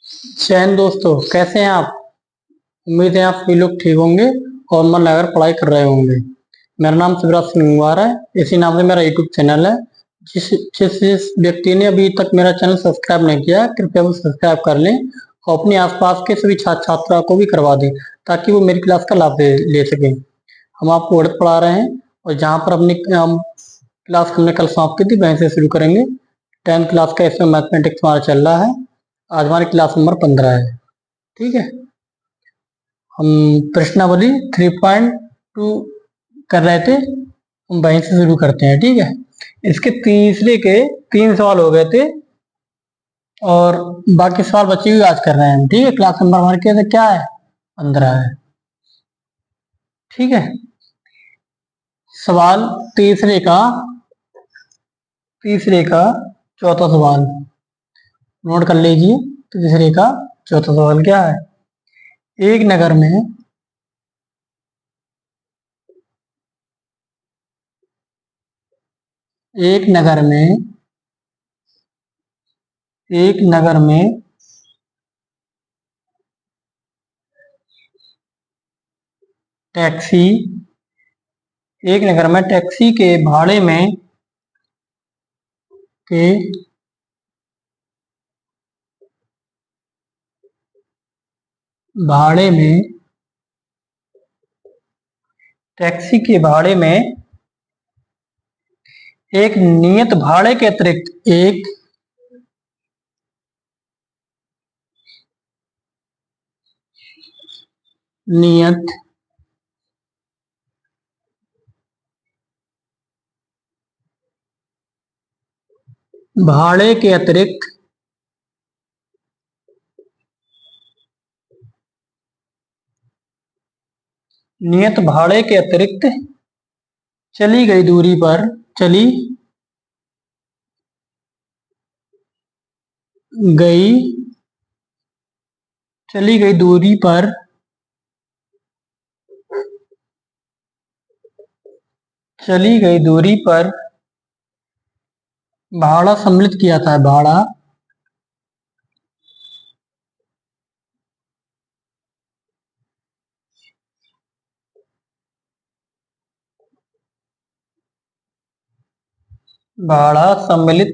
चैन दोस्तों, कैसे हैं आप? उम्मीद है आप सभी लोग ठीक होंगे और मन लगाकर पढ़ाई कर रहे होंगे। मेरा नाम शिवराज सिंह गुंगवार है। इसी नाम से मेरा यूट्यूब चैनल है। जिस जिस व्यक्ति ने अभी तक मेरा चैनल सब्सक्राइब नहीं किया, कृपया वो सब्सक्राइब कर लें और अपने आसपास के सभी छात्र छात्राओं को भी करवा दें, ताकि वो मेरी क्लास का लाभ ले सकें। हम आपको गणित पढ़ा रहे हैं और जहाँ पर अपनी क्लास हमने कल समाप्त की थी, वहीं से शुरू करेंगे। 10th क्लास का इसमें मैथमेटिक्स हमारा चल रहा है। आज हमारी क्लास नंबर 15 है। ठीक है, हम प्रश्नावली 3.2 कर रहे थे, हम वहीं से शुरू करते हैं। ठीक है, इसके तीसरे के 3 सवाल हो गए थे और बाकी सवाल बच्चे भी आज कर रहे हैं। ठीक है, क्लास नंबर हमारे क्या है? 15 है। ठीक है, सवाल तीसरे का चौथा सवाल नोट कर लीजिए। तीसरे का चौथा सवाल क्या है? एक नगर में एक नगर में एक नगर में टैक्सी एक नगर में टैक्सी के भाड़े में टैक्सी के भाड़े में एक नियत भाड़े के अतिरिक्त एक नियत भाड़े के अतिरिक्त नियत भाड़े के अतिरिक्त चली गई दूरी पर गई चली गई दूरी पर चली गई दूरी पर भाड़ा सम्मिलित किया था। भाड़ा सम्मिलित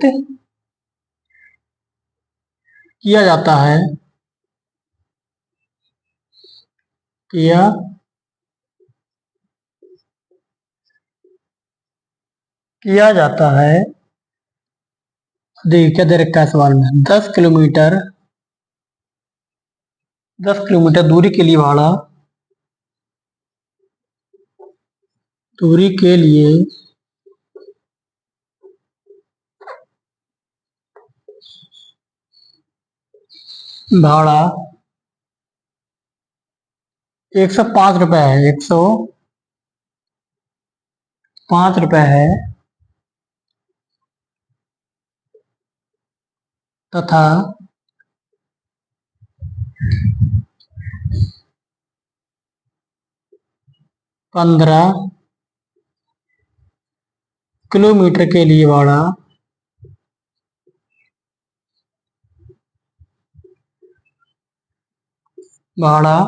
किया जाता है किया किया जाता है। देखिए क्या दे रखा है सवाल में। 10 किलोमीटर दूरी के लिए दूरी के लिए भाड़ा 105 रुपए है। 105 रुपए है तथा 15 किलोमीटर के लिए भाड़ा 15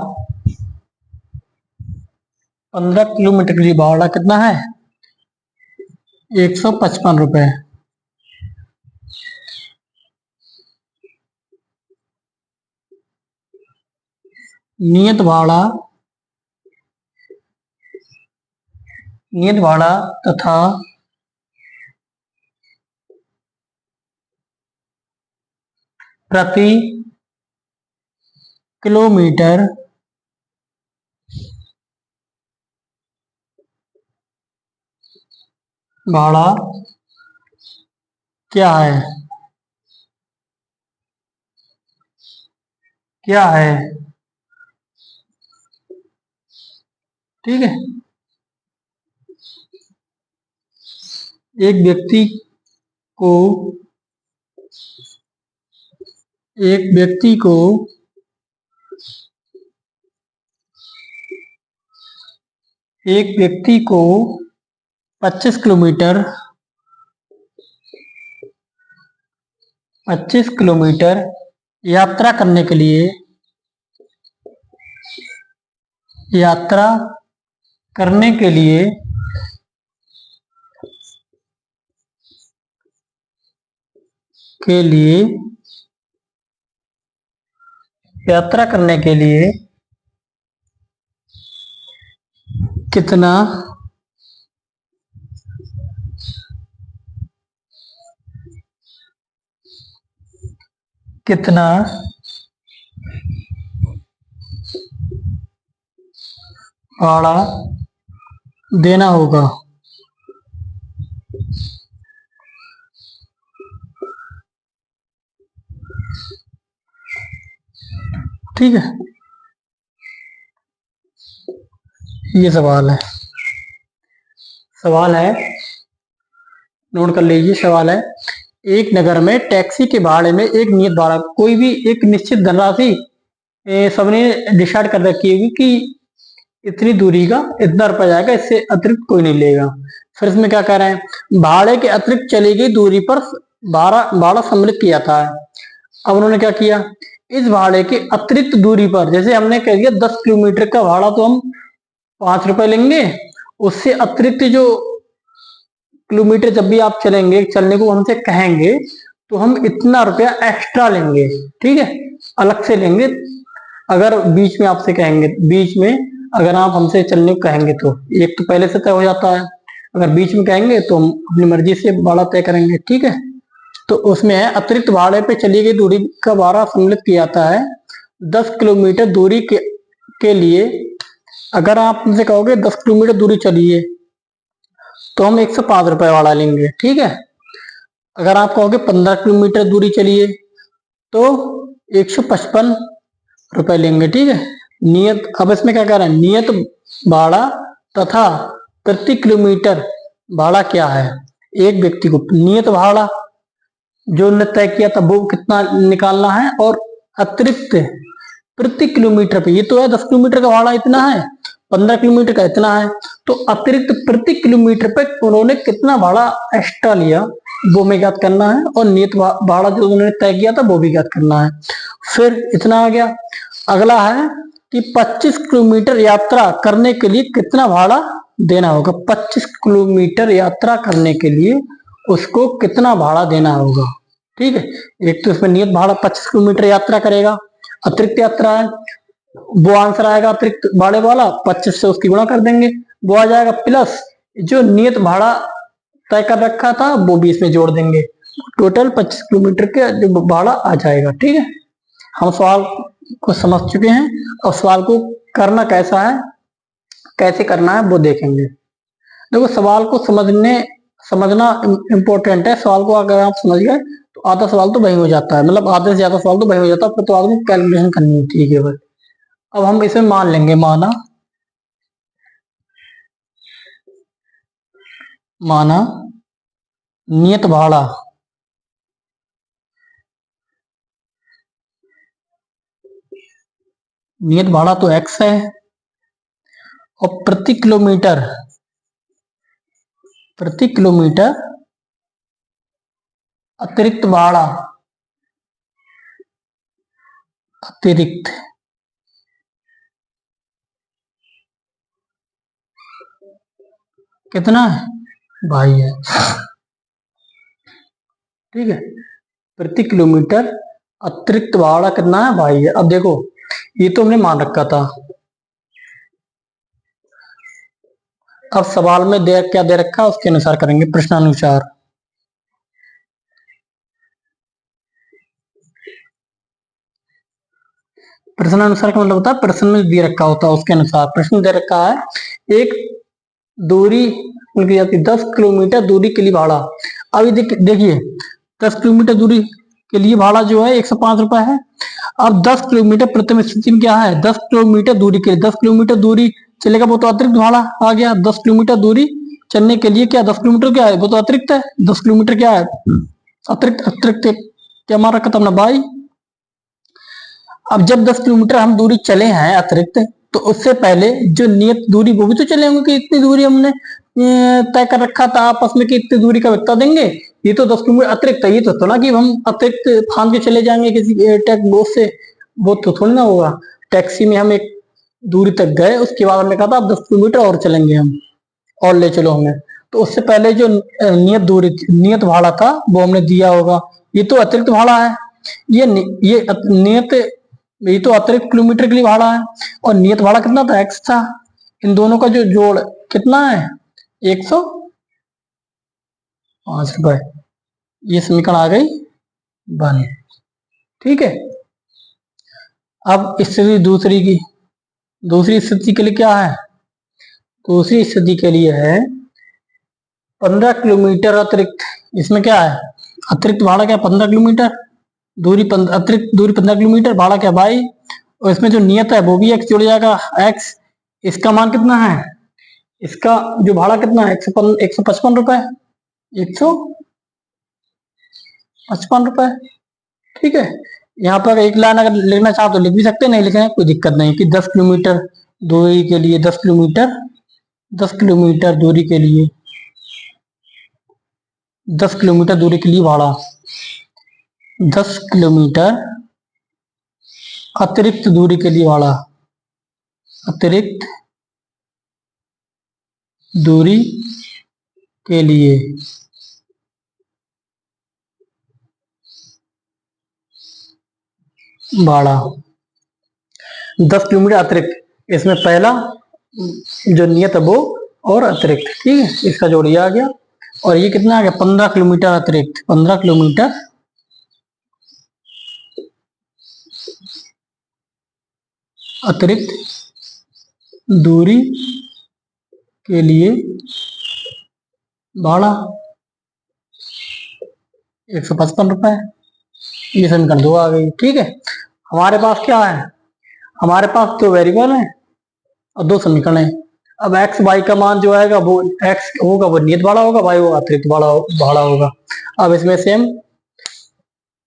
किलोमीटर के लिए भाड़ा कितना है? 155 रुपए। नियत भाड़ा तथा प्रति किलोमीटर भाड़ा क्या है? ठीक है, एक व्यक्ति को एक व्यक्ति को एक व्यक्ति को 25 किलोमीटर 25 किलोमीटर यात्रा करने के लिए, यात्रा करने के लिए यात्रा करने के लिए कितना कितना भाड़ा देना होगा। ठीक है, ये सवाल है। नोट कर लीजिए। सवाल है, एक नगर में टैक्सी के भाड़े में एक नियत भाड़ा, कोई भी एक निश्चित धनराशि सबने डिसाइड कर रखी होगी कि इतनी दूरी का इतना रुपया जाएगा, इससे अतिरिक्त कोई नहीं लेगा। फिर इसमें क्या कह रहे हैं, भाड़े के अतिरिक्त चली गई दूरी पर भाड़ा सम्मिलित किया था। अब उन्होंने क्या किया, इस भाड़े के अतिरिक्त दूरी पर, जैसे हमने कह दिया 10 किलोमीटर का भाड़ा तो हम 5 रुपए लेंगे, उससे अतिरिक्त जो किलोमीटर जब भी आप चलेंगे, चलने को हमसे कहेंगे तो हम इतना रुपया एक्स्ट्रा लेंगे। ठीक है, अलग से लेंगे। अगर बीच में आपसे कहेंगे, बीच में अगर आप हमसे चलने को कहेंगे तो एक तो पहले से तय हो जाता है, अगर बीच में कहेंगे तो हम अपनी मर्जी से भाड़ा तय करेंगे। ठीक है, तो उसमें है अतिरिक्त भाड़े पे चली गई दूरी का भाड़ा सम्मिलित किया जाता है 10 किलोमीटर दूरी के लिए। अगर आप हमसे कहोगे 10 किलोमीटर दूरी चलिए तो हम 105 रुपए भाड़ा लेंगे। ठीक है, अगर आप कहोगे 15 किलोमीटर दूरी चलिए तो 155 रुपए लेंगे। ठीक है, नियत, अब इसमें क्या कह रहे हैं, नियत भाड़ा तथा प्रति किलोमीटर भाड़ा क्या है। एक व्यक्ति को नियत भाड़ा जो ने तय किया था वो कितना निकालना है, और अतिरिक्त प्रति किलोमीटर पे, ये तो है 10 किलोमीटर का भाड़ा इतना है, 15 किलोमीटर का इतना है, तो अतिरिक्त प्रति किलोमीटर पे उन्होंने कितना भाड़ा एक्स्ट्रा लिया वो हमें ज्ञात करना है, और नियत भाड़ा जो उन्होंने तय किया था वो भी ज्ञात करना है। फिर इतना आ गया। अगला है कि 25 किलोमीटर यात्रा करने के लिए कितना भाड़ा देना होगा। 25 किलोमीटर यात्रा करने के लिए उसको कितना भाड़ा देना होगा। ठीक है, एक तो इसमें नियत भाड़ा 25 किलोमीटर यात्रा करेगा, अतिरिक्त यात्रा है, वो आंसर आएगा अतिरिक्त भाड़े वाला, 25 से उसकी गुणा कर देंगे, वो आ जाएगा, प्लस जो नियत भाड़ा तय कर रखा था वो भी इसमें जोड़ देंगे, टोटल 25 किलोमीटर के जो भाड़ा आ जाएगा। ठीक है, हम सवाल को समझ चुके हैं, और सवाल को करना कैसा है, कैसे करना है वो देखेंगे। देखो, सवाल को समझना इंपॉर्टेंट है। सवाल को अगर आप समझ गए तो आधा सवाल तो वही हो जाता है, मतलब आधे से ज्यादा सवाल तो वही हो जाता है, फिर तो आदमी कैलकुलेशन करनी होती है केवल। अब हम इसे मान लेंगे, माना नियत भाड़ा तो x है, और प्रति किलोमीटर अतिरिक्त भाड़ा कितना है, भाई है। ठीक है, प्रति किलोमीटर अतिरिक्त भाड़ा कितना है, भाई है। अब देखो, ये तो हमने मान रखा था। अब सवाल में क्या दे रखा है उसके अनुसार करेंगे, प्रश्नानुसार। प्रश्नानुसार का मतलब होता है प्रश्न में दे रखा होता है उसके अनुसार। प्रश्न दे रखा है एक दूरी उनकी जाती 10 किलोमीटर दूरी के लिए भाड़ा। अभी देखिए 10 किलोमीटर दूरी के लिए भाड़ा जो है 105 रुपए है। अब 10 किलोमीटर प्रथम स्थिति में क्या है, 10 किलोमीटर दूरी के लिए 10 किलोमीटर दूरी चलेगा वो तो अतिरिक्त भाड़ा आ गया। 10 किलोमीटर दूरी चलने के लिए क्या 10 किलोमीटर क्या है, वो तो अतिरिक्त है। 10 किलोमीटर क्या है, अतिरिक्त क्या मार रखा था अपना भाई। अब जब 10 किलोमीटर हम दूरी चले हैं अतिरिक्त, तो उससे पहले जो नियत दूरी वो भी तो चले होंगे कि इतनी दूरी हमने तय कर रखा था आपस में कि इतनी दूरी का वित्ता देंगे, ये तो 10 किलोमीटर अतिरिक्त है, ये तो ना कि हम अतिरिक्त फांद के चले जाएंगे किसी टैक्स बोझ से, वो तो थोड़ी ना होगा। टैक्सी में हम एक दूरी तक गए, उसके बाद हमने कहा था अब 10 किलोमीटर और चलेंगे हम, और ले चलो हमें, तो उससे पहले जो नियत भाड़ा था वो हमने दिया होगा। ये तो अतिरिक्त भाड़ा है। नियत, ये तो अतिरिक्त किलोमीटर के लिए भाड़ा है, और नियत भाड़ा कितना था, एक्स था। इन दोनों का जो जोड़ कितना है, 105 रुपए। ये समीकरण आ गई बन। ठीक है। अब स्थिति दूसरी की, दूसरी स्थिति के लिए क्या है, दूसरी स्थिति के लिए है 15 किलोमीटर अतिरिक्त। इसमें क्या है, अतिरिक्त भाड़ा क्या, 15 किलोमीटर दूरी, अतिरिक्त दूरी 15 किलोमीटर, भाड़ा क्या बाई, और इसमें जो नियत है वो भी एक्स जुड़ जाएगा, एक्स। इसका मान कितना है, इसका जो भाड़ा कितना है, 155 रुपए, 155 रुपए। ठीक है। यहाँ पर एक लाइन अगर लिखना चाहो तो लिख भी सकते हैं, नहीं लिखें कोई दिक्कत नहीं, कि 10 किलोमीटर दूरी के लिए, 10 किलोमीटर, 10 किलोमीटर दूरी के लिए, 10 किलोमीटर दूरी के लिए भाड़ा, 10 किलोमीटर अतिरिक्त दूरी के लिए भाड़ा, अतिरिक्त दूरी के लिए भाड़ा, 10 किलोमीटर अतिरिक्त। इसमें पहला जो नियत है वो और अतिरिक्त, ठीक है, इसका जोड़ ये आ गया। और ये कितना आ गया, 15 किलोमीटर अतिरिक्त, 15 किलोमीटर अतिरिक्त दूरी के लिए भाड़ा, 155 रुपए। ये समीकरण 2 आ गई। ठीक है। हमारे पास क्या है, हमारे पास 2 वेरिएबल है और 2 समीकरण है। अब एक्स वाई का मान जो आएगा वो, एक्स होगा वो नियत भाड़ा होगा, वाई वो अतिरिक्त भाड़ा होगा। अब इसमें से हम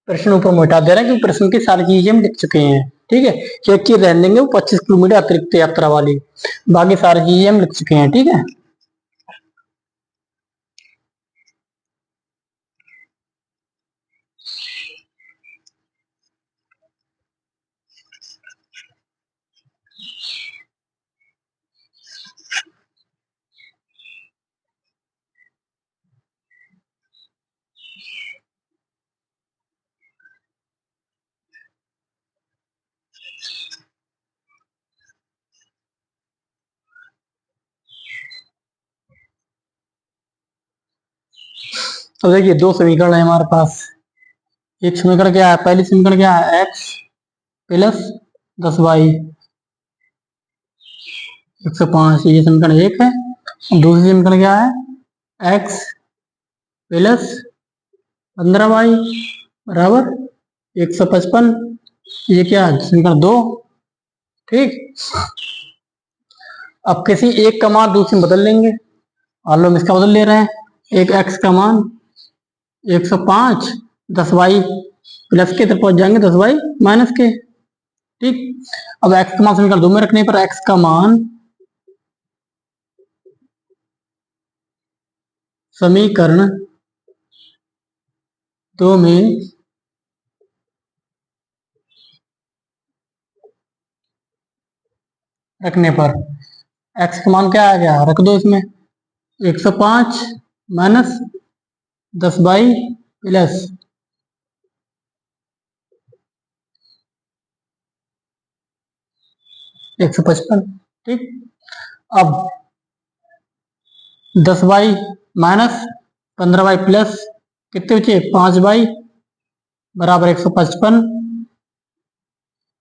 प्रश्न ऊपर में हटा दे रहे हैं, क्योंकि प्रश्न की सारी चीजें हम लिख चुके हैं। ठीक है। एक चीज रहने देंगे, वो 25 किलोमीटर अतिरिक्त यात्रा वाली, बाकी सारी चीजें हम लिख चुके हैं। ठीक है। तो देखिए 2 समीकरण है हमारे पास। एक समीकरण क्या है, पहली समीकरण क्या है, एक्स प्लस 10 वाई 105, ये समीकरण 1 है। दूसरी समीकरण क्या है, एक्स प्लस 15 वाई बराबर 155, ये क्या है, समीकरण 2। ठीक। अब किसी एक का मान दूसरे में बदल लेंगे, मान लो हम इसका बदल ले रहे हैं, एक एक्स का मान 105, 10 वाई प्लस के तरफ पहुंच जाएंगे 10 वाई माइनस के। ठीक। अब एक्स का मान समीकरण 2 में रखने पर एक्स का मान समीकरण 2 में रखने पर एक्स का मान क्या आ गया, रख दो इसमें, 105 माइनस 10 बाई प्लस 155। ठीक। अब 10 बाई माइनस 15 बाई प्लस कितने बचे, 5 बाई बराबर 155।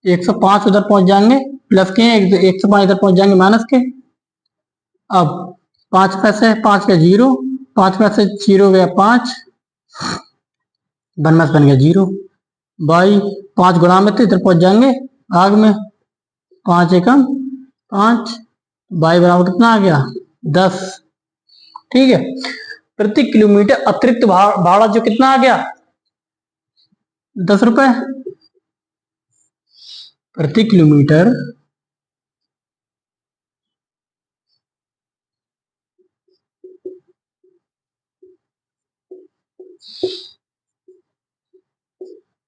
105 उधर पहुंच जाएंगे प्लस के, 105 इधर पहुंच जाएंगे माइनस के। अब 5 पैसे, 5 का 0, 5 पैसे 0 गया 5, बनमस बन गया 0 बाई 5 गुणा में, तो इधर पहुंच जाएंगे भाग में, 5 एकम 5, बाई बराबर कितना आ गया 10। ठीक है। प्रति किलोमीटर अतिरिक्त भाड़ा जो कितना आ गया, 10 रुपए प्रति किलोमीटर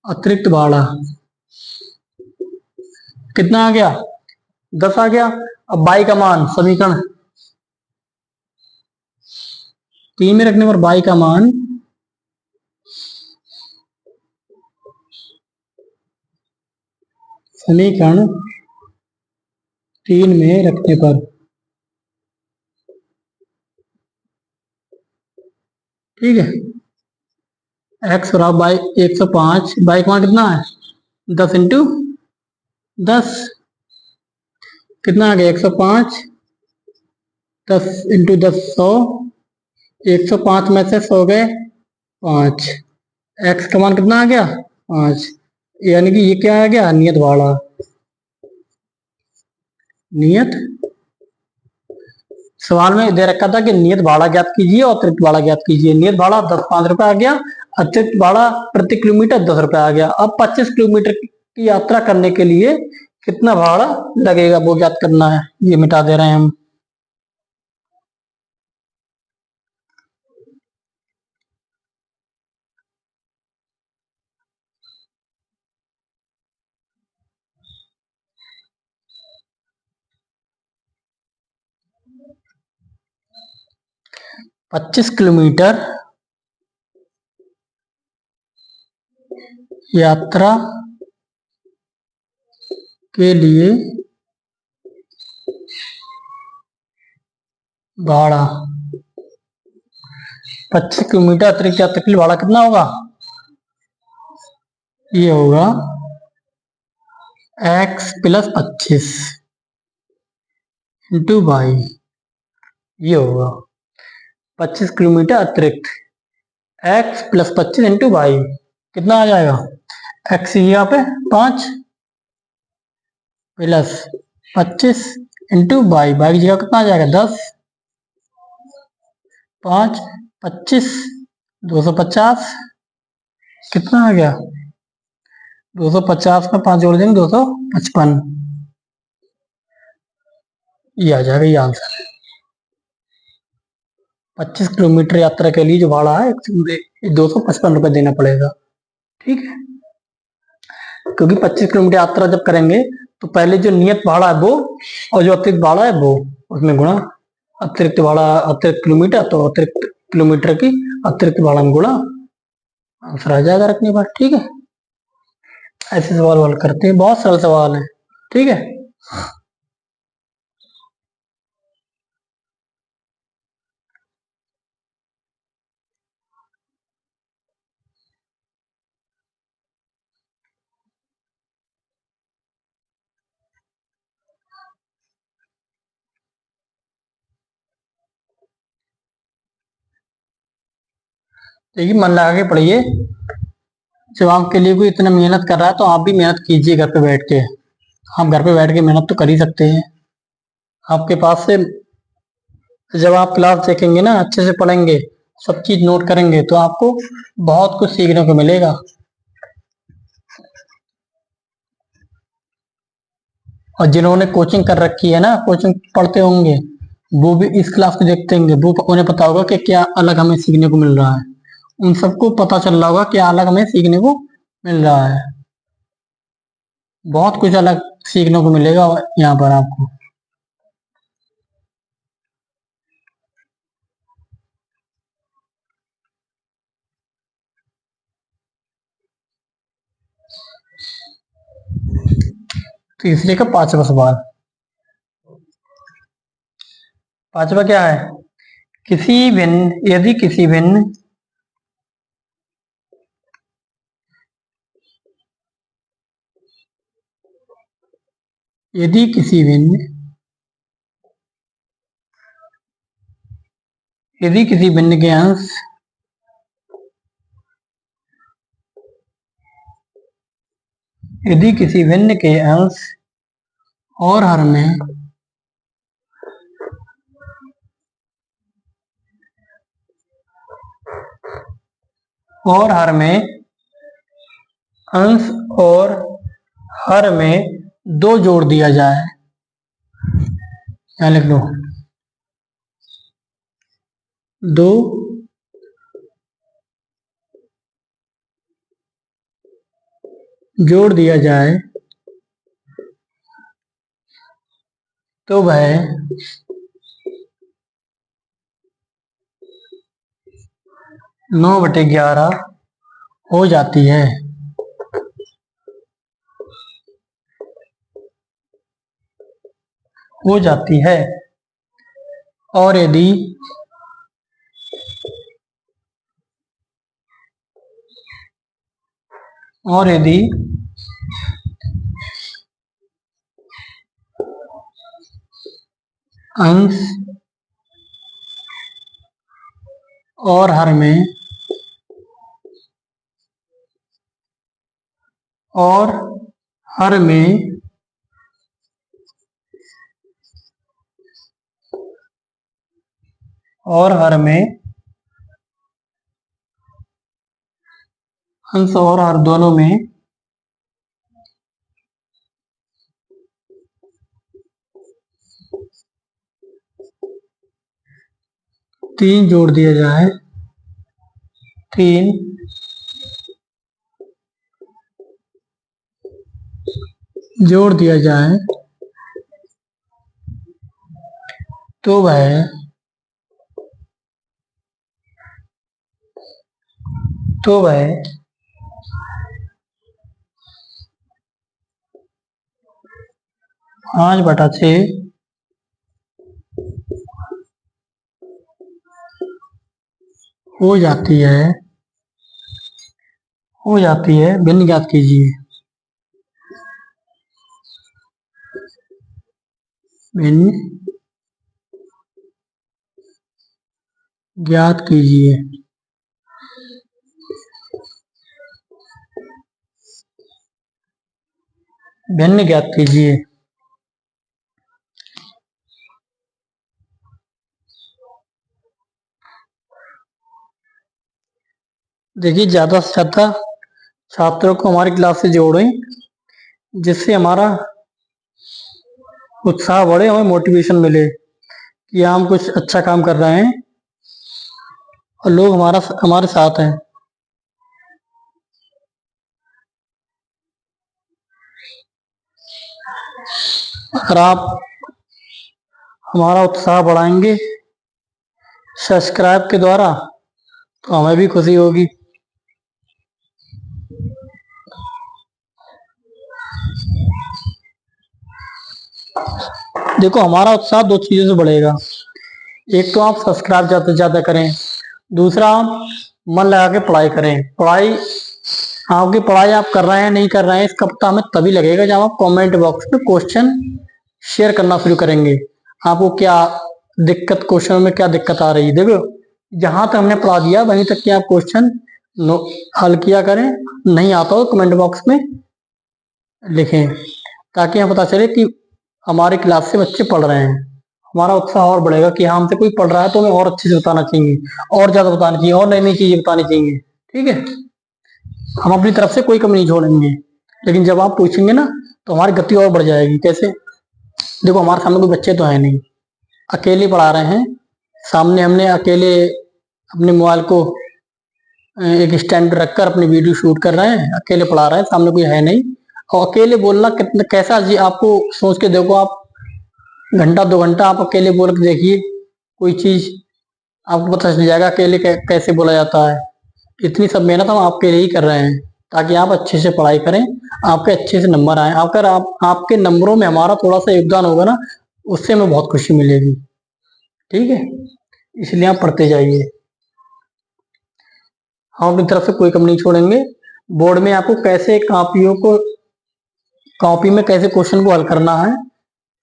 अतिरिक्त भाड़ा कितना आ गया, 10 आ गया। अब बाई का मान समीकरण 3 में रखने पर बाई का मान समीकरण 3 में रखने पर, ठीक है, एक्स बराबर बाई 105, बाई का मान कितना है 10 इंटू 10, कितना आ गया 105, 10 इंटू 10 100, 105 में से 100 गए 5, एक्स का मान कितना आ गया 5, यानी कि ये क्या आ गया नियत भाड़ा, नियत सवाल में दे रखा था कि नियत भाड़ा ज्ञात कीजिए और अतिरिक्त भाड़ा ज्ञात कीजिए। नियत भाड़ा 5 रुपए आ गया, अतिरिक्त भाड़ा प्रति किलोमीटर 10 रुपए आ गया। अब 25 किलोमीटर की यात्रा करने के लिए कितना भाड़ा लगेगा वो ज्ञात करना है, ये मिटा दे रहे हैं हम। पच्चीस किलोमीटर यात्रा के लिए भाड़ा, 25 किलोमीटर अतिरिक्त यात्रा के लिए भाड़ा कितना होगा, ये होगा x प्लस 25 इंटू बाई, ये होगा 25 किलोमीटर अतिरिक्त x प्लस 25 इंटू बाई, कितना आ जाएगा x यहाँ पे 5 प्लस 25 इंटू बाई, बाई की जगह कितना आ जाएगा 10, 5 25 250, कितना आ गया 250 में 5 जोड़ देंगे 255, ये आ जाएगा, ये आंसर है। 25 किलोमीटर यात्रा के लिए जो भाड़ा है 255 रुपए देना पड़ेगा, ठीक है, क्योंकि 25 किलोमीटर यात्रा जब करेंगे तो पहले जो नियत भाड़ा है वो और जो अतिरिक्त भाड़ा है वो, उसमें गुणा अतिरिक्त भाड़ा, अतिरिक्त किलोमीटर तो अतिरिक्त किलोमीटर की अतिरिक्त भाड़ा में गुणा, आंसर आ जाएगा रखने पर, ठीक है। ऐसे सवाल हल करते हैं, बहुत सरल सवाल है, ठीक है। देखिए मन लगा के पढ़िए, जब आपके लिए कोई इतना मेहनत कर रहा है तो आप भी मेहनत कीजिए घर पे बैठ के। आप घर पे बैठ के मेहनत तो कर ही सकते हैं। आपके पास से जब आप क्लास देखेंगे ना, अच्छे से पढ़ेंगे, सब चीज नोट करेंगे तो आपको बहुत कुछ सीखने को मिलेगा। और जिन्होंने कोचिंग कर रखी है ना, कोचिंग पढ़ते होंगे, वो भी इस क्लास को देखते होंगे, वो उन्हें पता होगा कि क्या अलग हमें सीखने को मिल रहा है। उन सबको पता चल रहा होगा क्या अलग हमें सीखने को मिल रहा है। बहुत कुछ अलग सीखने को मिलेगा यहाँ पर आपको। तीसरे का 5वां सवाल, 5वां क्या है, किसी भिन्न यदि किसी भिन्न यदि किसी भिन्न यदि किसी भिन्न के अंश यदि किसी भिन्न के अंश और हर में अंश और हर में 2 जोड़ दिया जाए, यहाँ लिख लो 2 जोड़ दिया जाए तो वह 9/11 हो जाती है। हो जाती है। और यदि अंश और हर में और हर में अंश और हर दोनों में 3 जोड़ दिया जाए 3 जोड़ दिया जाए तो वह 5/6 हो जाती है। भिन्न ज्ञात कीजिए। भिन्न ज्ञात कीजिए। भिन्न ज्ञात कीजिए। देखिए, ज्यादा से ज्यादा छात्रों को हमारी क्लास से जोड़ें, जिससे हमारा उत्साह बढ़े, हमें मोटिवेशन मिले कि हम कुछ अच्छा काम कर रहे हैं और लोग हमारे साथ हैं। अगर आप हमारा उत्साह बढ़ाएंगे सब्सक्राइब के द्वारा, तो हमें भी खुशी होगी। देखो, हमारा उत्साह 2 चीजों से बढ़ेगा। एक तो आप सब्सक्राइब ज्यादा से ज्यादा करें, दूसरा आप मन लगा के पढ़ाई करें। आपकी पढ़ाई आप कर रहे हैं नहीं कर रहे हैं, इसका पता हमें तभी लगेगा जब आप कमेंट बॉक्स में क्वेश्चन शेयर करना शुरू करेंगे। आपको क्या दिक्कत, क्वेश्चन में क्या दिक्कत आ रही है। देखो, जहां तक हमने पढ़ा दिया वहीं तक के आप क्वेश्चन हल किया करें। नहीं आता हो कमेंट बॉक्स में लिखें, ताकि हमें पता चले कि हमारी क्लास से बच्चे पढ़ रहे हैं। हमारा उत्साह और बढ़ेगा कि हाँ, हमसे कोई पढ़ रहा है तो हमें और अच्छे से बताना चाहिए, और ज्यादा बताना चाहिए, और नई नई चीजें बतानी चाहिए। ठीक है, हम अपनी तरफ से कोई कमी नहीं छोड़ेंगे। लेकिन जब आप पूछेंगे ना, तो हमारी गति और बढ़ जाएगी। कैसे? देखो, हमारे सामने कोई बच्चे तो है नहीं, अकेले पढ़ा रहे हैं। सामने हमने अकेले अपने मोबाइल को एक स्टैंड रखकर अपनी वीडियो शूट कर रहे हैं, अकेले पढ़ा रहे हैं, सामने कोई है नहीं। और अकेले बोलना कितना कैसा जी, आपको सोच के देखो। आप घंटा 2 घंटा आप अकेले बोल के देखिए, कोई चीज आपको पता चल जाएगा अकेले कैसे बोला जाता है। इतनी सब मेहनत हम आपके लिए ही कर रहे हैं, ताकि आप अच्छे से पढ़ाई करें, आपके अच्छे से नंबर आए। अगर आपके नंबरों में हमारा थोड़ा सा योगदान होगा ना, उससे हमें बहुत खुशी मिलेगी। ठीक है, इसलिए आप पढ़ते जाइए। हम अपनी तरफ से कोई कम नहीं छोड़ेंगे। बोर्ड में आपको कैसे कॉपी में कैसे क्वेश्चन को हल करना है,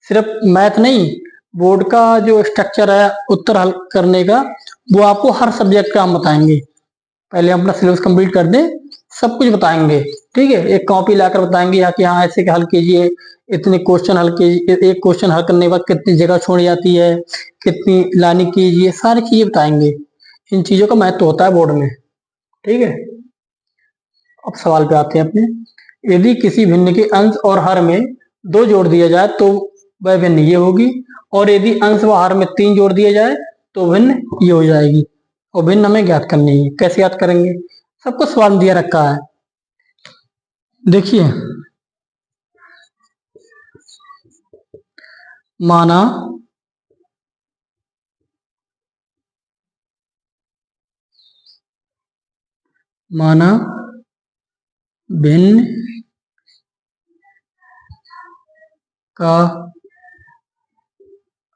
सिर्फ मैथ नहीं, बोर्ड का जो स्ट्रक्चर है उत्तर हल करने का, वो आपको हर सब्जेक्ट का हम बताएंगे। पहले हम अपना सिलेबस कंप्लीट कर दें, सब कुछ बताएंगे। ठीक है, एक कॉपी लाकर बताएंगे यहाँ कि हाँ ऐसे हल कीजिए, इतने क्वेश्चन हल कीजिए, एक क्वेश्चन हल करने के बाद कितनी जगह छोड़ी जाती है, कितनी लानी कीजिए, सारी चीजें बताएंगे। इन चीजों का महत्व होता है बोर्ड में। ठीक है, अब सवाल पे आते हैं अपने। यदि किसी भिन्न के अंश और हर में 2 जोड़ दिया जाए तो वह भिन्न ये होगी, और यदि अंश व हर में 3 जोड़ दिया जाए तो भिन्न ये हो जाएगी। और भिन्न हमें ज्ञात करनी है। कैसे याद करेंगे? सबको सवाल दिया रखा है। देखिए, माना भिन्न का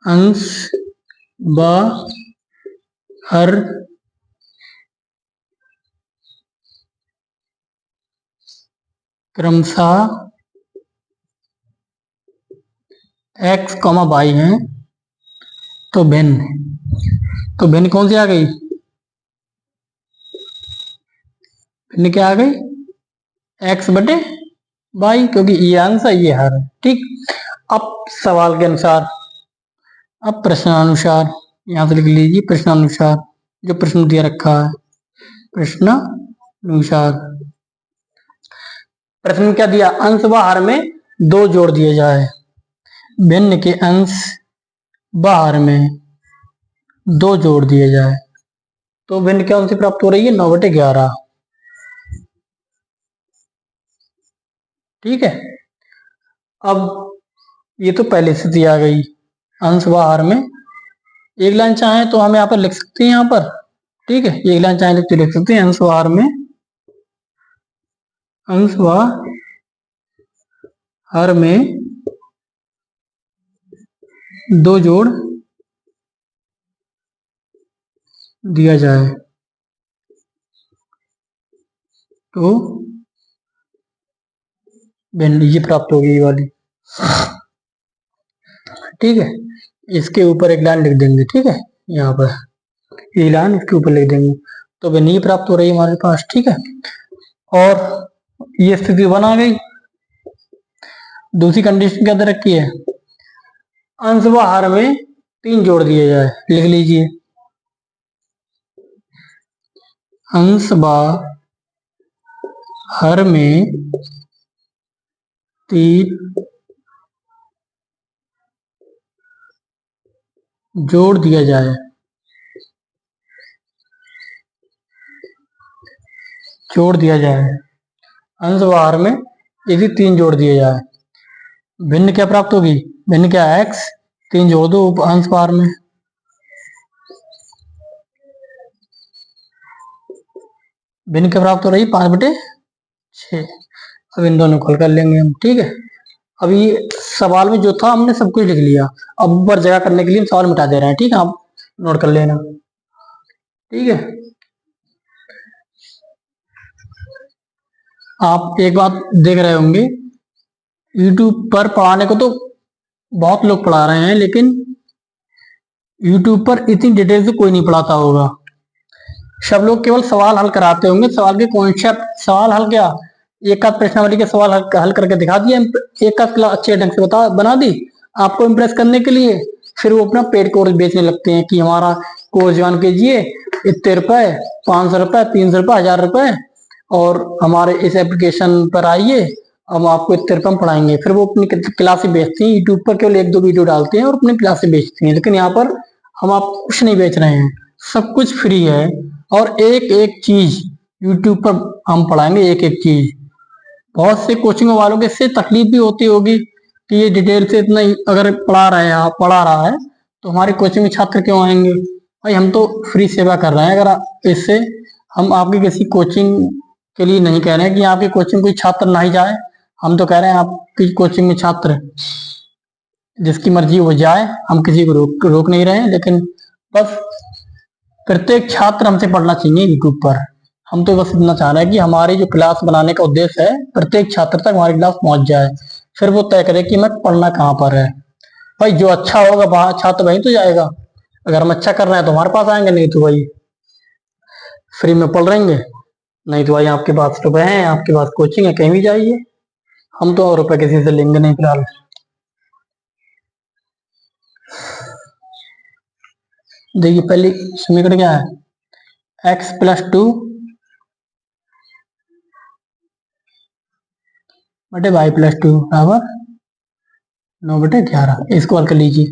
अंश बाहर क्रमशः x, y है, तो भिन्न कौन सी आ गई? भिन्न क्या आ गई? x बटे y, क्योंकि ये अंश है, ये हर है। ठीक, अब सवाल के अनुसार, अब प्रश्नानुसार यहां से लिख लीजिए, प्रश्नानुसार जो प्रश्न दिया रखा है, प्रश्नानुसार प्रश्न में क्या दिया? अंश व हर में 2 जोड़ दिए जाए। भिन्न के अंश व हर में 2 जोड़ दिए जाए, तो भिन्न क्या उनसे प्राप्त हो रही है? 9/11। ठीक है, अब ये तो पहले से दी आ गई, अंश व हर में एक लाइन चाहे तो हम यहाँ पर लिख सकते हैं, यहाँ पर। ठीक है, एक लाइन चाहे तो लिख सकते हैं, अंश व हर में, अंश व हर में 2 जोड़ दिया जाए, तो भिन्न ये प्राप्त होगी, ये वाली। ठीक है, इसके ऊपर एक लाइन लिख देंगे। ठीक है, यहाँ पर ये लाइन इसके ऊपर लिख देंगे, तो भिन्न ये प्राप्त हो रही है हमारे पास। ठीक है, और ये स्थिति बना गई। दूसरी कंडीशन क्या दे रखी है? अंश व हर में 3 जोड़ दिए जाए। लिख लीजिए, अंश व हर में 3 जोड़ दिया जाए, जोड़ दिया जाए, अंश व हर में यदि 3 जोड़ दिए जाए, भिन्न क्या प्राप्त होगी? भिन्न क्या है? x, 3 जोड़ दो अंश व हर में, भिन्न क्या प्राप्त हो रही? 5/6। अब इन दोनों को हल कर लेंगे हम। ठीक है, अभी सवाल में जो था हमने सब कुछ लिख लिया, अब ऊपर जगह करने के लिए हम सवाल मिटा दे रहे हैं। ठीक है, आप नोट कर लेना। ठीक है, आप एक बात देख रहे होंगे, YouTube पर पढ़ाने को तो बहुत लोग पढ़ा रहे हैं, लेकिन YouTube पर इतनी डिटेल से कोई नहीं पढ़ाता होगा। सब लोग केवल सवाल हल कराते होंगे, सवाल के कॉन्सेप्ट, सवाल हल क्या, एक आध प्रश्नावली के सवाल हल करके दिखा दिया, एक आध क्लास अच्छे ढंग से बना दी आपको इम्प्रेस करने के लिए। फिर वो अपना पेड कोर्स बेचने लगते हैं कि हमारा कोर्स ज्वाइन कीजिए, इतने रुपए, 500 रुपए, 300 रुपए, 1000 रुपए, और हमारे इस एप्लीकेशन पर आइए, हम आपको इतने रुपए में पढ़ाएंगे। फिर वो अपनी क्लासें बेचते हैं, यूट्यूब पर केवल 1-2 वीडियो डालते हैं और अपनी क्लासें बेचते हैं। लेकिन यहाँ पर हम आपको कुछ नहीं बेच रहे हैं, सब कुछ फ्री है, और एक एक चीज यूट्यूब पर हम पढ़ाएंगे, एक एक चीज। बहुत से कोचिंग वालों के इससे तकलीफ भी होती होगी कि ये डिटेल से इतना अगर पढ़ा रहा है तो हमारे कोचिंग में छात्र क्यों आएंगे? भाई हम तो फ्री सेवा कर रहे हैं। अगर इससे हम आपकी किसी कोचिंग के लिए नहीं कह रहे हैं कि आपकी कोचिंग कोई छात्र ना ही जाए, हम तो कह रहे हैं आपकी कोचिंग में छात्र जिसकी मर्जी वो जाए, हम किसी को रोक नहीं रहे हैं, लेकिन बस प्रत्येक छात्र हमसे पढ़ना चाहिए यूट्यूब पर। हम तो बस इतना चाह रहे हैं कि हमारी जो क्लास बनाने का उद्देश्य है, प्रत्येक छात्र तक हमारी क्लास पहुंच जाए, फिर वो तय करे कि मैं पढ़ना कहाँ पर है। भाई जो अच्छा होगा वहां छात्र वहीं तो जाएगा। अगर हम अच्छा कर रहे हैं तो हमारे पास आएंगे, नहीं तो भाई फ्री में पढ़ रहेंगे, नहीं तो भाई आपके पास रुपए हैं, आपके पास कोचिंग है, कहीं भी जाइए। हम तो रुपए किसी से लेंगे नहीं फिलहाल। देखिए, पहली समीकरण क्या है? x + 2 बटे y + 2 बराबर 9/11। इसको हल कर लीजिए।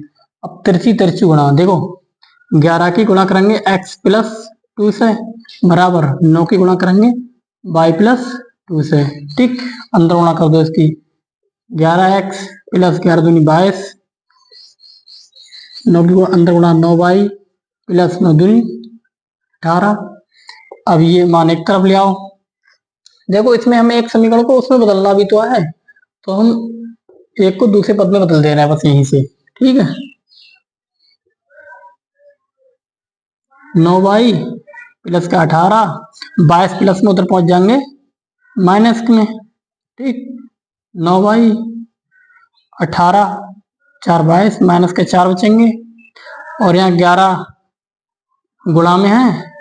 अब तिरछी तिरछी गुणा, देखो 11 की गुणा करेंगे x + 2 से, बराबर 9 की गुणा करेंगे y + 2 से, ठीक। अंदर गुणा कर दो इसकी, 11x प्लस 11 दूनी 22, 9 की अंदर गुणा 9y प्लस 9 दूनी 18। अब ये मान एक तरफ ले आओ। देखो इसमें हमें एक समीकरण को उसमें बदलना भी तो है, तो हम एक को दूसरे पद में बदल दे रहे हैं बस यहीं से, ठीक है। 9y प्लस का 18, 22 प्लस में उधर पहुंच जाएंगे माइनस में, ठीक। 9y 18, 4 22 माइनस के 4 बचेंगे, और यहाँ 11 गुणा में है,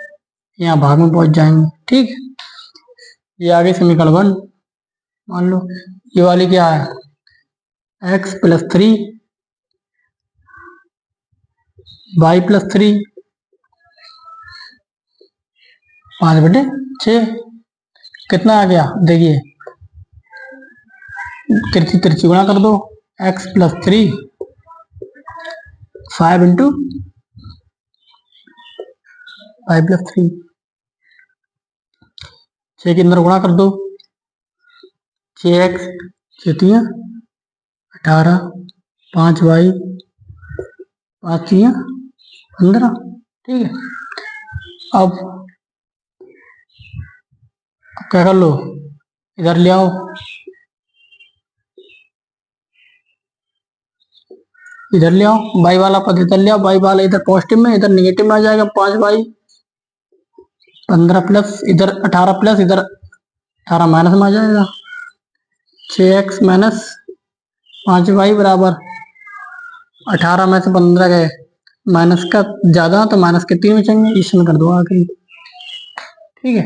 यहाँ भाग में पहुंच जाएंगे, ठीक। ये आगे समीकरण 1। मान लो ये वाली क्या है, x प्लस 3 y प्लस 3 5/6 कितना आ गया, देखिए तिरछी तिरछी गुणा कर दो, x प्लस 3 5 इंटू 5 प्लस 3, 6 के अंदर गुणा कर दो, 6x 6 18, 5y 5 15, ठीक है। अब क्या कर लो, इधर ले आओ, इधर ले आओ, y वाला पद इधर ले आओ, y वाला इधर पॉजिटिव में, इधर निगेटिव में आ जाएगा, 5y 15 प्लस इधर 18 प्लस इधर 18 माइनस में आ जाएगा, 6x माइनस 5y बराबर 18 में से 15 गए माइनस का ज्यादा तो माइनस के 3 बचेंगे, इसमें कर दो आगे, ठीक है।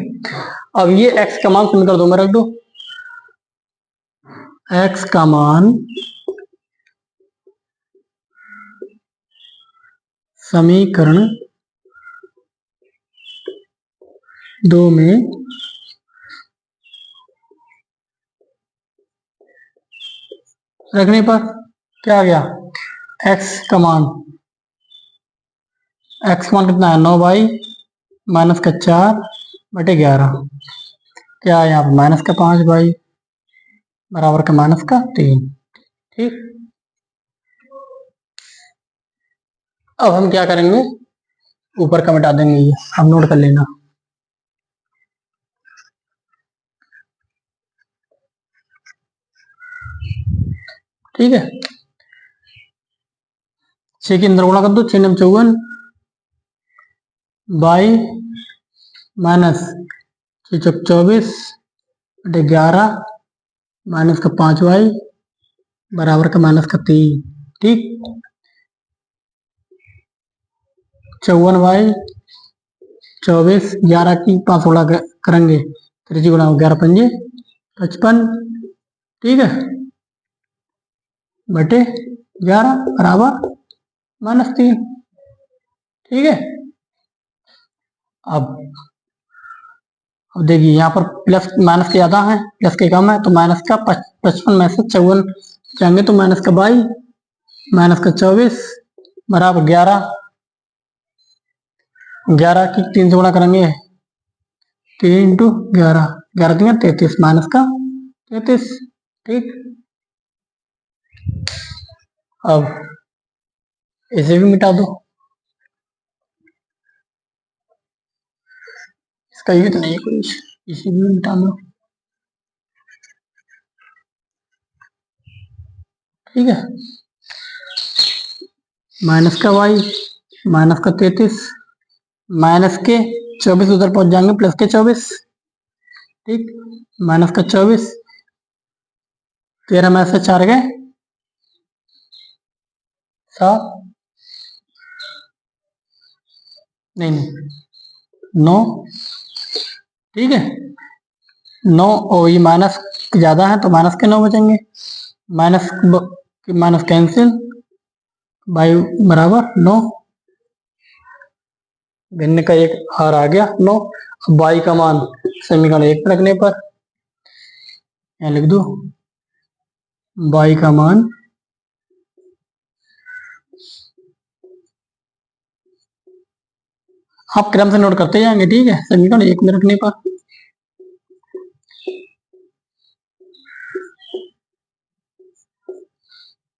अब ये x का मान शून्य कर दो, मैं रख दो x का मान समीकरण 2 में रखने पर क्या आ गया, x का मान कितना है, 9y माइनस का 4/11, क्या है यहाँ पर माइनस का 5y बराबर का माइनस का 3, ठीक। अब हम क्या करेंगे, ऊपर का मिटा देंगे, ये हम नोट कर लेना, ठीक है। 6 के अंदर गुणा कर दो, 6 9 54 y माइनस 6 चौक 24/11 माइनस का 5y बराबर का माइनस का 3, ठीक। 54y 24, 11 की 5 गुणा करेंगे, 3 गुणा 11 पंजे 55, ठीक है, बटे 11 बराबर -3, ठीक है। अब देखिए यहाँ पर प्लस माइनस के ज्यादा है, प्लस के कम है, तो माइनस का 55 में से 54 जाएंगे तो माइनस का 22 माइनस का 24 बराबर 11, 11 की 3 से गुणा करेंगे, 3 इंटू 11, 11 33 माइनस का 33, ठीक। अब इसे भी मिटा दो, इसका ये तो नहीं है कुछ, इसे भी मिटा दो, ठीक है। माइनस का y माइनस का 33 माइनस के 24 उधर पहुंच जाएंगे, प्लस के 24, ठीक। माइनस का 24, 13 में से 4 गए 7, नहीं 9, ठीक है। 9 और ये माइनस ज्यादा है तो माइनस के 9 बचेंगे, माइनस कैंसिल, y बराबर 9, भिन्न का एक हार आ गया 9। अब y का मान समीकरण 1 पर रखने पर यहाँ लिख दो, y का मान आप क्रम से नोट करते जाएंगे, ठीक है। समीकरण 1 में रखने पर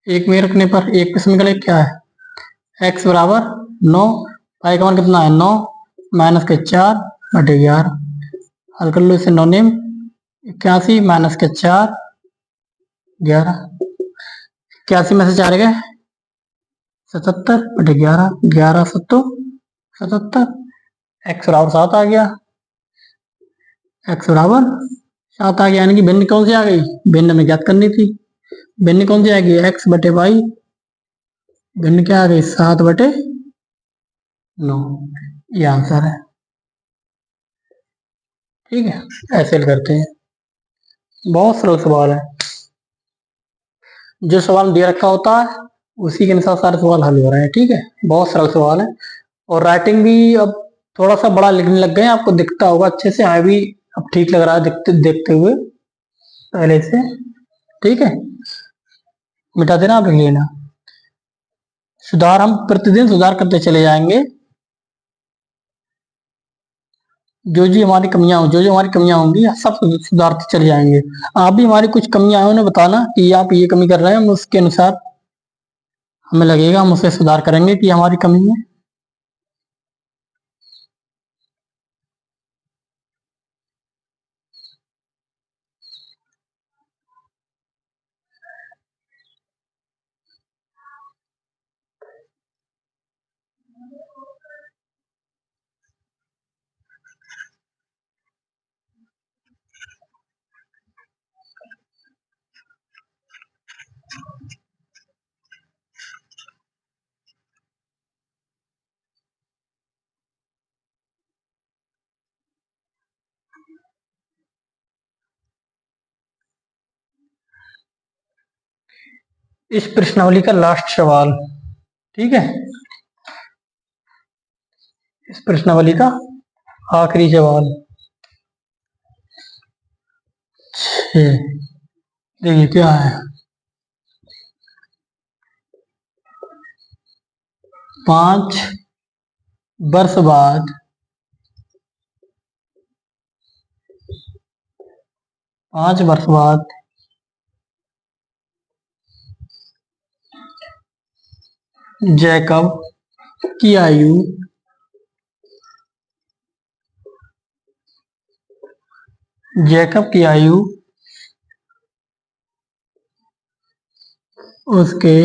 एक में रखने पर एक पे समीकरण क्या है, x बराबर 9, पाई का मान कितना है 9, माइनस के 4 बटे 11। हल कर लो इसे, 9 नेम 81 माइनस के 4 11, 81 में से 4 गए 77 बटे 11, 11 सत्तो 77, x बराबर 7 आ गया, x बराबर 7 आ गया, यानी कि भिन्न कौन सी आ गई, भिन्न में ज्ञात करनी थी। भिन्न कौन सी आएगी, x बटे वाई, भिन्न क्या आ गई 7 बटे 9, ये आंसर है। ठीक है, ऐसे हल करते हैं, बहुत सरल सवाल है, जो सवाल दे रखा होता है उसी के अनुसार सारे सवाल हल हो रहे हैं। ठीक है, बहुत सरल सवाल है, और राइटिंग भी अब थोड़ा सा बड़ा लिखने लग गए, आपको दिखता होगा अच्छे से, हाँ भी अब ठीक लग रहा है देखते हुए पहले से। ठीक है, मिटा देना, आप लिख लेना। सुधार हम प्रतिदिन सुधार करते चले जाएंगे, जो जो हमारी कमियां होंगी सब सुधारते चले जाएंगे। आप भी हमारी कुछ कमियां हैं उन्हें बताना कि आप ये कमी कर रहे हैं, हम उसके अनुसार हमें लगेगा हम उसे सुधार करेंगे कि हमारी कमी है। इस प्रश्नावली का लास्ट सवाल, ठीक है, इस प्रश्नावली का आखिरी सवाल, देखिए क्या है, 5 वर्ष बाद 5 वर्ष बाद जैकब की आयु जैकब की आयु उसके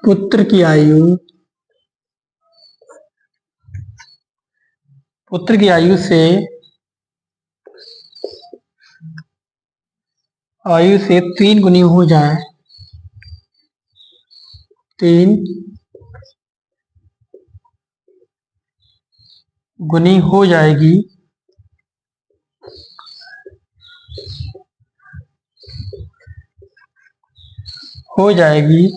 पुत्र की आयु से 3 गुनी हो जाए, 3 गुनी हो जाएगी, हो जाएगी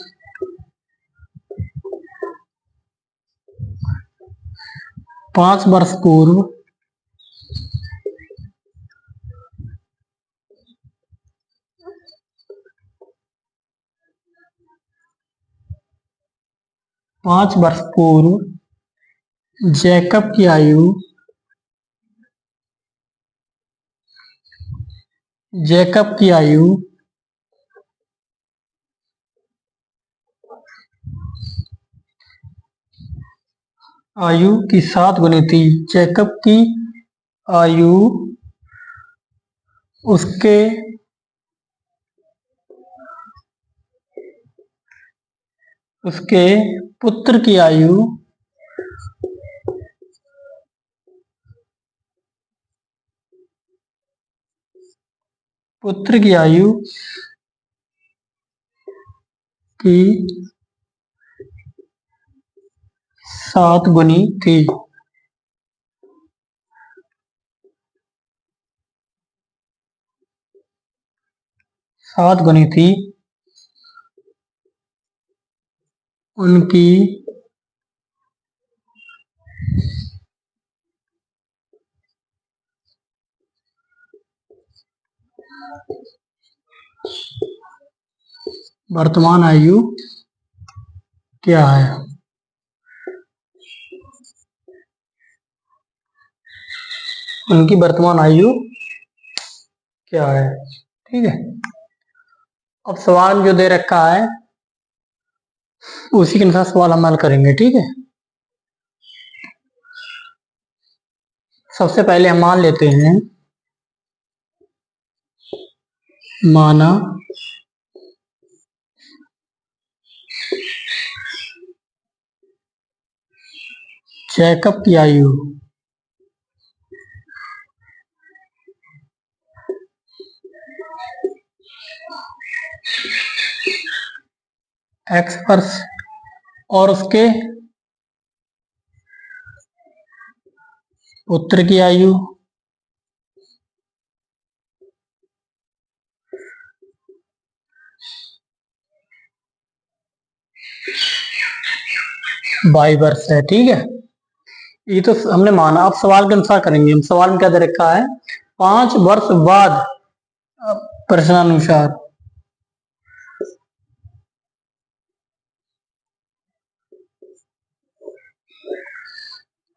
5 वर्ष पूर्व 5 वर्ष पूर्व जैकब की आयु जैकब की आयु आयु की 7 गुनी थी। जैकब की आयु उसके उसके पुत्र की आयु पुत्र की आयु की 7 गुनी थी। 7 गुनी थी उनकी वर्तमान आयु क्या है, उनकी वर्तमान आयु क्या है। ठीक है। अब सवाल जो दे रखा है उसी के अनुसार सवाल हम हल करेंगे। ठीक है, सबसे पहले हम मान लेते हैं, माना जैकब की आयु x वर्ष और उसके पुत्र की आयु y वर्ष है। ठीक है, ये तो हमने माना। अब सवाल के अनुसार करेंगे हम। सवाल में क्या दे रखा है, 5 वर्ष बाद, प्रश्नानुसार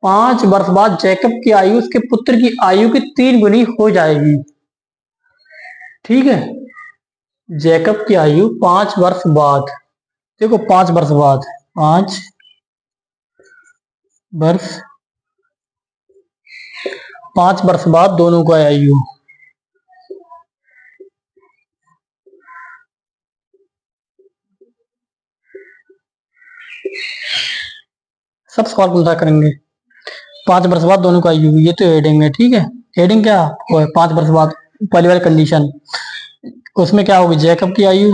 5 वर्ष बाद जैकब की आयु उसके पुत्र की आयु की 3 गुनी हो जाएगी। ठीक है, जैकब की आयु 5 वर्ष बाद, देखो 5 वर्ष बाद, 5 वर्ष, 5 वर्ष बाद दोनों का आयु, सब सवाल पूछा करेंगे। 5 वर्ष बाद दोनों का आयु, ये तो हेडिंग है। ठीक है, हेडिंग क्या वो है, 5 वर्ष बाद पहली वाली कंडीशन, उसमें क्या होगी, जैकब की आयु,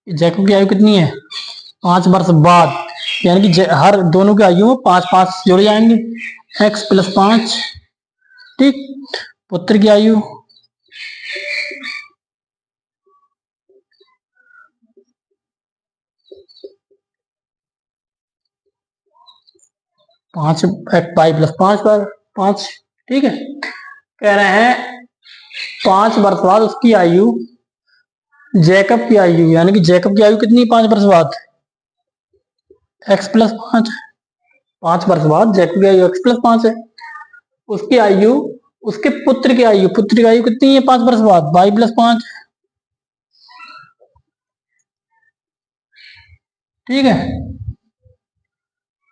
जैकब की आयु कितनी है, 5 वर्ष बाद, यानी कि हर दोनों की आयु में 5 5 जोड़े जाएंगे, x प्लस 5। ठीक, पुत्र की आयु, 5 पाई प्लस 5 पर 5। ठीक है, कह रहे हैं 5 वर्ष बाद उसकी आयु, जैकब की आयु, यानी कि जैकब की आयु कितनी है 5 वर्ष बाद, x प्लस 5। 5 वर्ष बाद जैकब की आयु x प्लस 5 है। उसकी आयु, उसके पुत्र की आयु, पुत्र की आयु कितनी है 5 वर्ष बाद, y प्लस 5। ठीक है,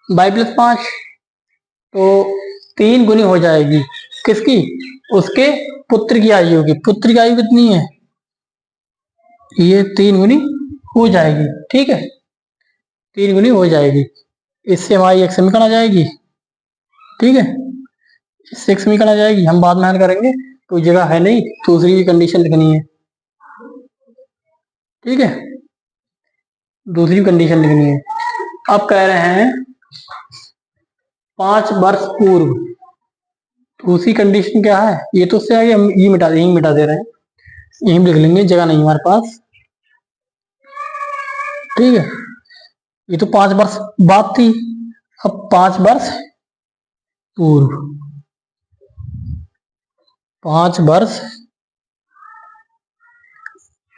y प्लस 5 तो 3 गुनी हो जाएगी किसकी, उसके पुत्र की आयु की। पुत्र की आयु कितनी है, ये 3 गुनी हो जाएगी। ठीक है, 3 गुनी हो जाएगी। इससे हमारी एक समीकरण आ जाएगी। ठीक है, इससे एक समीकरण आ जाएगी, हम बाद में हल करेंगे, कोई जगह है नहीं, दूसरी कंडीशन लिखनी है। ठीक है, दूसरी कंडीशन लिखनी है। अब कह रहे हैं 5 वर्ष पूर्व, दूसरी कंडीशन क्या है, ये तो उससे आगे हम ये मिटा दे, यही मिटा दे रहे हैं, यही लिख लेंगे, जगह नहीं हमारे पास। ठीक है, ये तो 5 वर्ष बाद थी, अब 5 वर्ष पूर्व, 5 वर्ष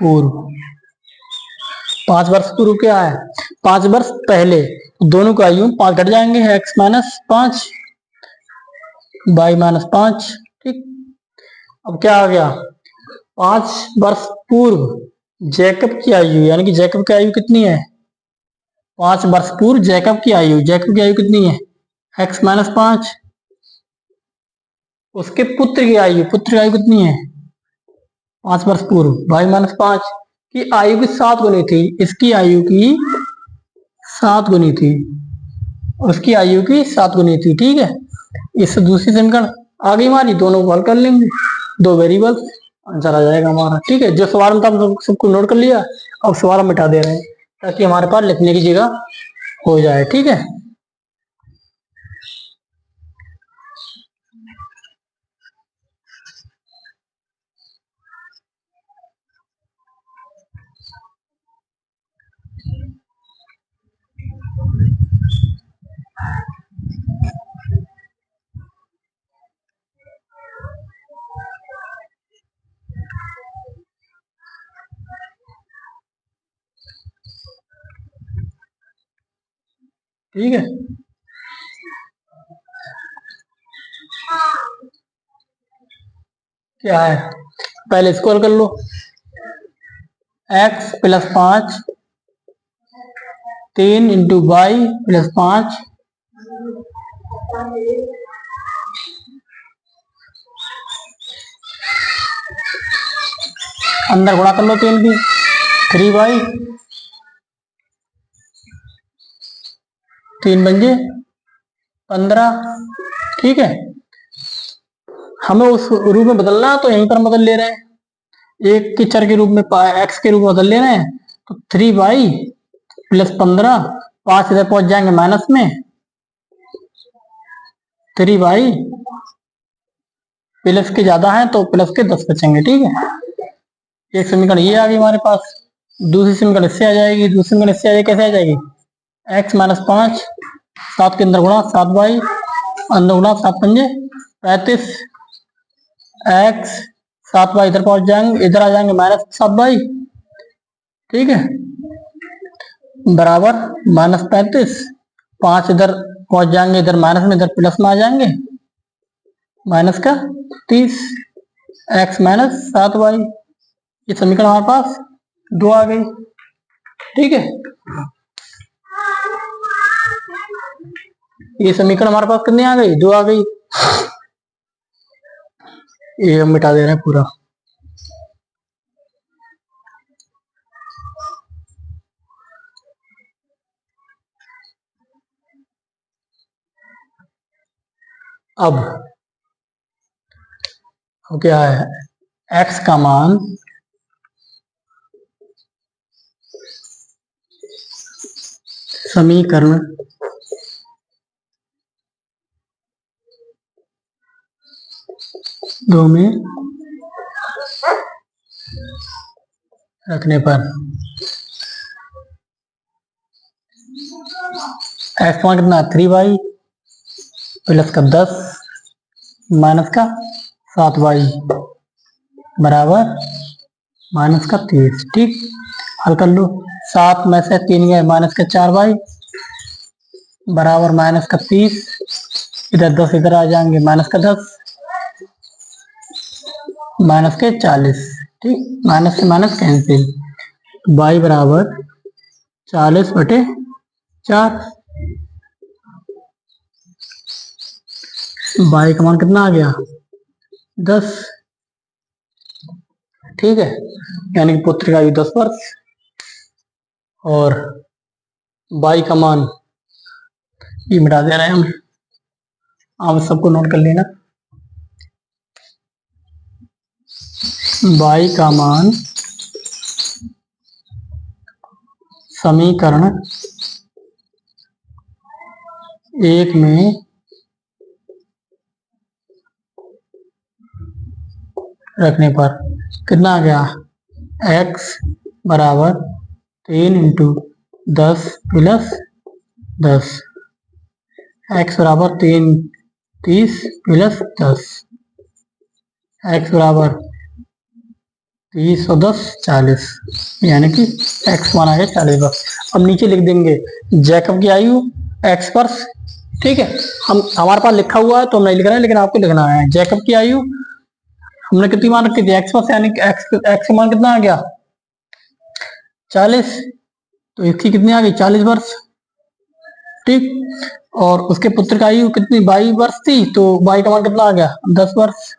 पूर्व, 5 वर्ष पूर्व क्या है, 5 वर्ष पहले, दोनों का आयु 5 घट जाएंगे, x माइनस 5 y माइनस 5। ठीक, अब क्या आ गया, 5 वर्ष पूर्व जैकब की आयु, यानी कि जैकब की आयु कितनी है, 5 वर्ष पूर्व जैकब की आयु, जैकब की आयु कितनी है, x माइनस 5। उसके पुत्र की आयु, पुत्र की आयु कितनी है, 5 वर्ष पूर्व, y माइनस 5 की आयु की 7 गुनी थी, इसकी आयु की 7 गुनी थी, उसकी आयु की 7 गुनी थी। ठीक है, इससे दूसरी समीकरण आ गई हमारी, दोनों को हल कर लेंगे, दो वेरिएबल, आंसर आ जाएगा हमारा। ठीक है, जो सवाल में था हम सबको नोट कर लिया, अब सवाल हम मिटा दे रहे हैं ताकि हमारे पास लिखने की जगह हो जाए। ठीक है, ठीक है, क्या है, पहले इसको हल कर लो। x plus 5 3 into y plus 5 अंदर गुणा कर लो 3 की 3y 3 बन जाए 15। ठीक है, हमें उस रूप में बदलना है तो यहीं पर बदल ले रहे हैं, एक के चर के रूप में x के रूप में बदल ले रहे हैं। तो 3y प्लस 15, 5 इधर पहुंच जाएंगे माइनस में, 3y प्लस के ज्यादा है तो प्लस के 10 बचेंगे। ठीक है, एक समीकरण ये आ गई हमारे पास, दूसरी समीकरण इससे आ जाएगी, दूसरी समीकरण इससे आ जाएगी, कैसे आ जाएगी, x माइनस 5 7 के अंदर गुणा 7y अंदर गुणा 7 पंजे 35, x 7y इधर पहुंच जाएंगे, इधर आ जाएंगे माइनस 7y। ठीक है, बराबर माइनस 35, 5 इधर पहुंच जाएंगे, इधर माइनस में, इधर प्लस में आ जाएंगे, माइनस का 30, x माइनस 7y। ये समीकरण हमारे पास 2 आ गई। ठीक है, ये समीकरण हमारे पास कितनी आ गई, 2 आ गई। ये हम मिटा दे रहे हैं पूरा। अब क्या है, x का मान समीकरण दो में रखने पर x मान कितना 3y प्लस का 10 माइनस का 7y बराबर माइनस का 30। ठीक, हल कर लो, 7 में से 3 गए माइनस का 4y बराबर माइनस का 30, इधर 10 इधर आ जाएंगे माइनस का 10 माइनस के 40। ठीक, माइनस से माइनस कैंसिल, y बराबर 40/4, y का मान कितना आ गया 10। ठीक है, यानी कि पुत्र का आयु 10 वर्ष और y का मान ये मिटा दे रहे हैं हम, आप सबको नोट कर लेना। y का मान समीकरण 1 में रखने पर कितना आ गया, x बराबर 3 इंटू 10 प्लस 10, x बराबर 3 30 प्लस 10, x बराबर 30 और 10 40, यानी कि x मान आ गया 40 वर्ष। अब नीचे लिख देंगे जैकब की आयु x वर्ष। ठीक है, हमारे पास लिखा हुआ है तो हम नहीं लिख रहे हैं, लेकिन आपको लिखना है जैकब की आयु हमने कितनी मान रखी थी, x वर्ष, यानी कि x मान कितना आ गया 40, तो इसकी कितनी आ गई 40 वर्ष। ठीक, और उसके पुत्र का आयु कितनी 22 वर्ष थी, तो y का मान कितना आ गया 10 वर्ष।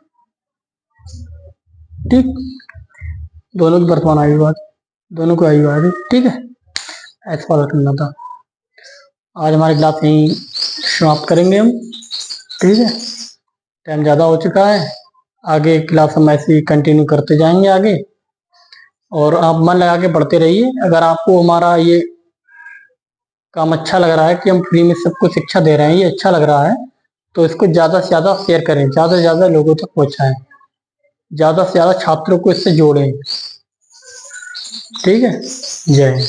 ठीक, दोनों की वर्तमान आयु बात, दोनों को आयु आ गई। ठीक है, ऐसा वाला करना था। आज हमारी क्लास यहीं समाप्त करेंगे हम। ठीक है, टाइम ज़्यादा हो चुका है, आगे क्लास हम ऐसे कंटिन्यू करते जाएंगे आगे, और आप मन लगा के पढ़ते रहिए। अगर आपको हमारा ये काम अच्छा लग रहा है कि हम फ्री में सबको शिक्षा दे रहे हैं, ये अच्छा लग रहा है, तो इसको ज़्यादा से ज़्यादा शेयर करें, ज़्यादा से ज़्यादा लोगों तक पहुँचाएं, ज़्यादा से ज़्यादा छात्रों को इससे जोड़ें। ठीक है, जय हिंद।